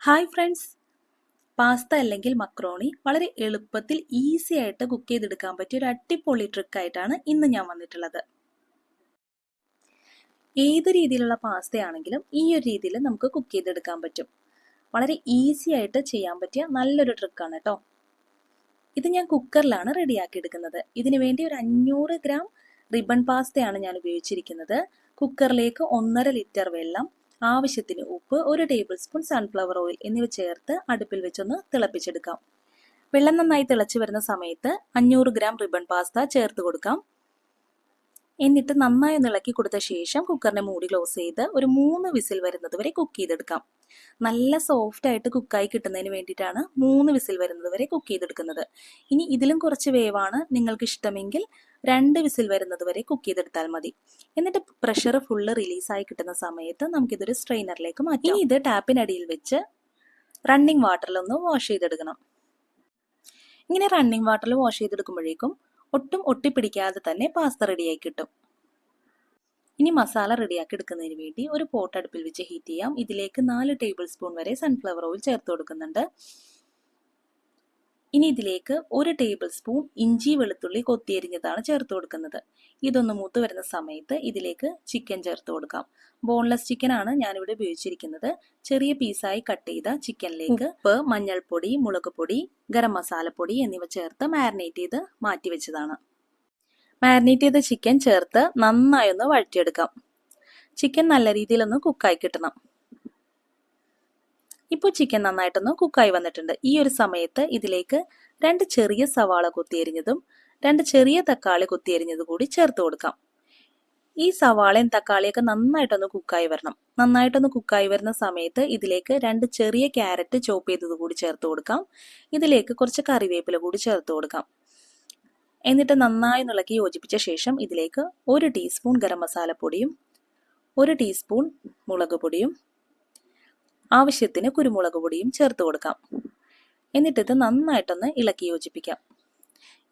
Hi friends, pasta അല്ലെങ്കിൽ macaroni വളരെ എളുപ്പത്തിൽ ഈസി ആയിട്ട് കുക്ക് ചെയ്തെടുക്കാൻ പറ്റിയ ഒരു അടിപൊളി ട്രിക്കായിട്ടാണ് ഇന്ന് ഞാൻ വന്നിട്ടുള്ളത്. ഏത് രീതിയിലുള്ള പാസ്തയാണെങ്കിലും ഈ ഒരു രീതിയിൽ നമുക്ക് കുക്ക് ചെയ്തെടുക്കാൻ പറ്റും. വളരെ ഈസി ആയിട്ട് ചെയ്യാൻ പറ്റിയ നല്ലൊരു ട്രിക്കാണ് കേട്ടോ. ഇത് ഞാൻ കുക്കറിലാണ് റെഡിയാക്കി എടുക്കുന്നത്. ഇതിനു വേണ്ടി ഒരു 500 ഗ്രാം റിബൺ പാസ്തയാണ് ഞാൻ ഉപയോഗിച്ചിരിക്കുന്നത്. കുക്കറിലേക്ക് 1.5 ലിറ്റർ വെള്ളം, ആവശ്യത്തിന് ഉപ്പ്, 1 ടേബിൾ സ്പൂൺ സൺഫ്ലവർ ഓയിൽ എന്നിവ ചേർത്ത് അടുപ്പിൽ വെച്ചൊന്ന് തിളപ്പിച്ചെടുക്കാം. വെള്ളം നന്നായി തിളച്ചു വരുന്ന സമയത്ത് 500 ഗ്രാം റിബൺ പാസ്ത ചേർത്ത് കൊടുക്കാം. എന്നിട്ട് നന്നായി ഒന്ന് ഇളക്കി കൊടുത്ത ശേഷം കുക്കറിനെ മൂടി ക്ലോസ് ചെയ്ത് ഒരു 3 വിസിൽ വരുന്നത് വരെ കുക്ക് ചെയ്തെടുക്കാം. നല്ല സോഫ്റ്റ് ആയിട്ട് കുക്കായി കിട്ടുന്നതിന് വേണ്ടിയിട്ടാണ് 3 വിസിൽ വരുന്നത് വരെ കുക്ക് ചെയ്തെടുക്കുന്നത്. ഇനി ഇതിലും കുറച്ച് വേവാണ് നിങ്ങൾക്ക് ഇഷ്ടമെങ്കിൽ 2 വിസിൽ വരുന്നത് വരെ കുക്ക് ചെയ്തെടുത്താൽ മതി. എന്നിട്ട് പ്രഷർ ഫുള്ള് റിലീസായി കിട്ടുന്ന സമയത്ത് നമുക്കിതൊരു സ്ട്രെയിനറിലേക്ക് മാറ്റാം. ഇനി ഇത് ടാപ്പിനടിയിൽ വെച്ച് റണ്ണിങ് വാട്ടറിലൊന്ന് വാഷ് ചെയ്തെടുക്കണം. ഇങ്ങനെ റണ്ണിങ് വാട്ടറിൽ വാഷ് ചെയ്തെടുക്കുമ്പോഴേക്കും ഒട്ടും ഒട്ടിപ്പിടിക്കാതെ തന്നെ പാസ്ത റെഡിയായി കിട്ടും. ഇനി മസാല റെഡിയാക്കി എടുക്കുന്നതിന് വേണ്ടി ഒരു പോട്ട് അടുപ്പിൽ വെച്ച് ഹീറ്റ് ചെയ്യാം. ഇതിലേക്ക് 4 ടേബിൾ സ്പൂൺ വരെ സൺഫ്ലവർ ഓയിൽ ചേർത്ത് കൊടുക്കുന്നുണ്ട്. ഇനി ഇതിലേക്ക് 1 ടേബിൾ സ്പൂൺ ഇഞ്ചി വെളുത്തുള്ളി കൊത്തിയരിഞ്ഞതാണ് ചേർത്ത് കൊടുക്കുന്നത്. ഇതൊന്ന് മൂത്ത് വരുന്ന സമയത്ത് ഇതിലേക്ക് ചിക്കൻ ചേർത്ത് കൊടുക്കാം. ബോൺലെസ് ചിക്കൻ ആണ് ഞാനിവിടെ ഉപയോഗിച്ചിരിക്കുന്നത്. ചെറിയ പീസായി കട്ട് ചെയ്ത ചിക്കനിലേക്ക് ഉപ്പ്, മഞ്ഞൾപ്പൊടി, മുളക് പൊടി, ഗരം മസാലപ്പൊടി എന്നിവ ചേർത്ത് മാരിനേറ്റ് ചെയ്ത് മാറ്റി വെച്ചതാണ്. മാരിനേറ്റ് ചെയ്ത ചിക്കൻ ചേർത്ത് നന്നായി ഒന്ന് വഴറ്റിയെടുക്കാം. ചിക്കൻ നല്ല രീതിയിലൊന്ന് കുക്കായി കിട്ടണം. ഇപ്പോൾ ചിക്കൻ നന്നായിട്ടൊന്ന് കുക്കായി വന്നിട്ടുണ്ട്. ഈ ഒരു സമയത്ത് ഇതിലേക്ക് 2 ചെറിയ സവാള കൊത്തിയരിഞ്ഞതും 2 ചെറിയ തക്കാളി കൊത്തിയരിഞ്ഞതും കൂടി ചേർത്ത് കൊടുക്കാം. ഈ സവാളയും തക്കാളിയൊക്കെ നന്നായിട്ടൊന്ന് കുക്കായി വരണം. നന്നായിട്ടൊന്ന് കുക്കായി വരുന്ന സമയത്ത് ഇതിലേക്ക് 2 ചെറിയ ക്യാരറ്റ് ചോപ്പ് ചെയ്തത് കൂടി ചേർത്ത് കൊടുക്കാം. ഇതിലേക്ക് കുറച്ച് കറിവേപ്പില കൂടി ചേർത്ത് കൊടുക്കാം. എന്നിട്ട് നന്നായി ഇളക്കി യോജിപ്പിച്ച ശേഷം ഇതിലേക്ക് 1 ടീസ്പൂൺ ഗരം മസാലപ്പൊടിയും 1 ടീസ്പൂൺ മുളക് പൊടിയും ആവശ്യത്തിന് കുരുമുളക് പൊടിയും ചേർത്ത് കൊടുക്കാം. എന്നിട്ടിത് നന്നായിട്ടൊന്ന് ഇളക്കി യോജിപ്പിക്കാം.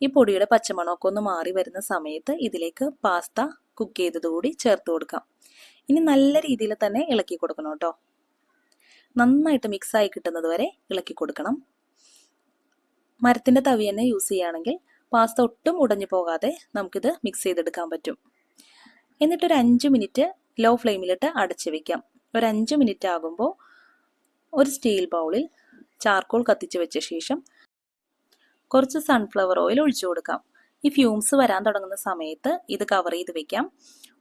ഈ പൊടിയുടെ പച്ചമണമൊക്കെ ഒന്ന് മാറി വരുന്ന സമയത്ത് ഇതിലേക്ക് പാസ്ത കുക്ക് ചെയ്തതുകൂടി ചേർത്ത് കൊടുക്കാം. ഇനി നല്ല രീതിയിൽ തന്നെ ഇളക്കി കൊടുക്കണം കേട്ടോ. നന്നായിട്ട് മിക്സായി കിട്ടുന്നത് വരെ ഇളക്കി കൊടുക്കണം. മരത്തിൻ്റെ തവി തന്നെ യൂസ് ചെയ്യുകയാണെങ്കിൽ പാസ്ത ഒട്ടും ഉടഞ്ഞു പോകാതെ നമുക്കിത് മിക്സ് ചെയ്തെടുക്കാൻ പറ്റും. എന്നിട്ടൊരു 5 മിനിറ്റ് ലോ ഫ്ലെയിമിലിട്ട് അടച്ചു വെക്കാം. ഒരു 5 മിനിറ്റ് ആകുമ്പോൾ ഒരു സ്റ്റീൽ ബൗളിൽ ചാർക്കോൾ കത്തിച്ച് വെച്ച ശേഷം കുറച്ച് സൺഫ്ലവർ ഓയിൽ ഒഴിച്ചു കൊടുക്കാം. ഈ ഫ്യൂംസ് വരാൻ തുടങ്ങുന്ന സമയത്ത് ഇത് കവർ ചെയ്ത് വെക്കാം.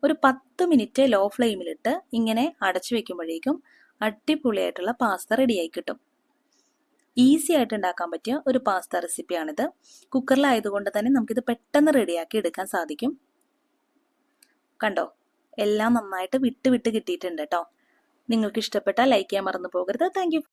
ഒരു 10 മിനിറ്റ് ലോ ഫ്ലെയിമിലിട്ട് ഇങ്ങനെ അടച്ചു വെക്കുമ്പോഴേക്കും അടിപൊളിയായിട്ടുള്ള പാസ്ത റെഡിയായി കിട്ടും. ഈസി ആയിട്ട് ഉണ്ടാക്കാൻ പറ്റിയ ഒരു പാസ്ത റെസിപ്പിയാണിത്. കുക്കറിലായതുകൊണ്ട് തന്നെ നമുക്കിത് പെട്ടെന്ന് റെഡിയാക്കി എടുക്കാൻ സാധിക്കും. കണ്ടോ, എല്ലാം നന്നായിട്ട് വിട്ട് കിട്ടിയിട്ടുണ്ട് കേട്ടോ. നിങ്ങൾക്ക് ഇഷ്ടപ്പെട്ടാൽ ലൈക്ക് ചെയ്യാൻ മറന്നു പോകരുത്. Thank you.